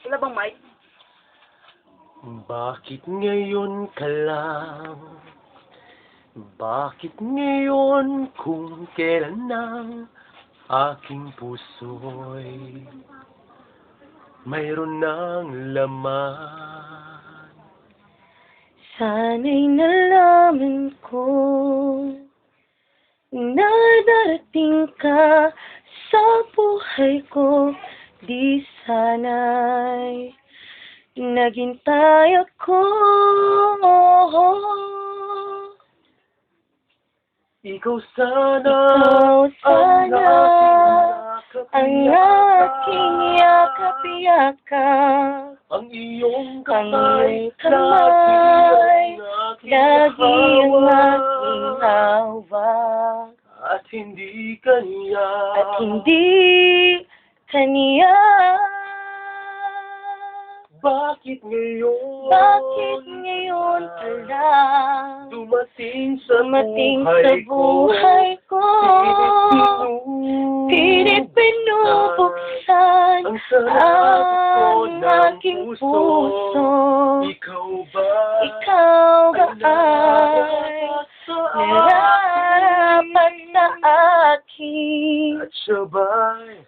Wala bang mic? Bakit ngayon ka lang? Bakit ngayon kung kailan ang aking puso'y mayroon ng laman? Sana'y nalaman ko na darating ka sa buhay ko. Di sana'y naghintay ako. Ikaw sana ang aking yakap-yakap, ang iyong kamay, kamay, lagi ang aking hawak, at hindi kanya. Bakit ngayon ka lang dumating sa buhay ko? Pilit binubuksan ang sarap ko ng aking puso. puso. Ikaw ba ay nararapat sa akin? At sabay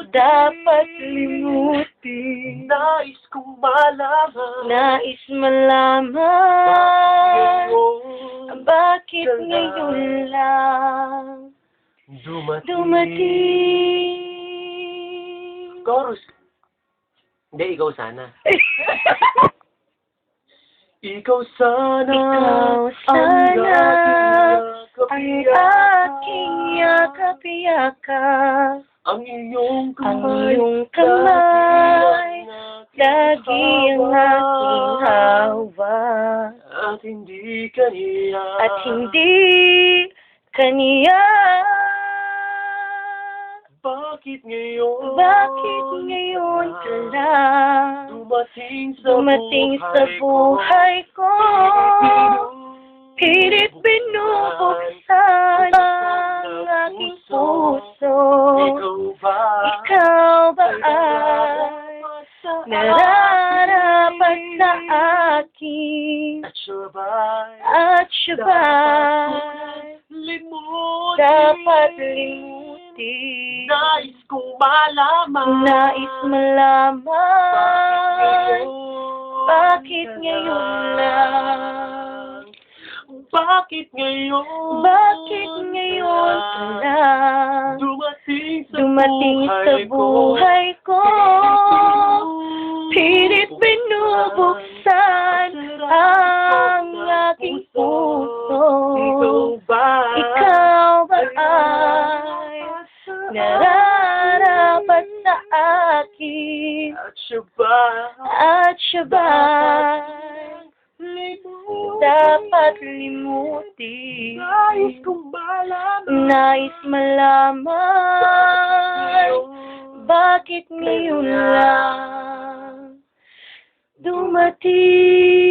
Dapat limutin. Nais kong malaman Nais malaman bakit ngayon lang dumating. Chorus. Hindi, ikaw sana. Ikaw sana ang aking yakap-yakap, ang iyong kamay, lagi ang aking hawak, at hindi kaniya. Bakit ngayon ka lang dumating sa buhay ko? Pilit binubuksan ang aking puso. Ikaw ba ay nararapat sa akin? At sabay dapat limutin. Nais kong malaman bakit ngayon lang Bakit ngayon ka lang dumating sa buhay ko? Pilit binubuksan ang aking puso. Ikaw ba ay nararapat sa akin? At sabay dapat limutin. Nais malaman bakit ngayon lang dumating.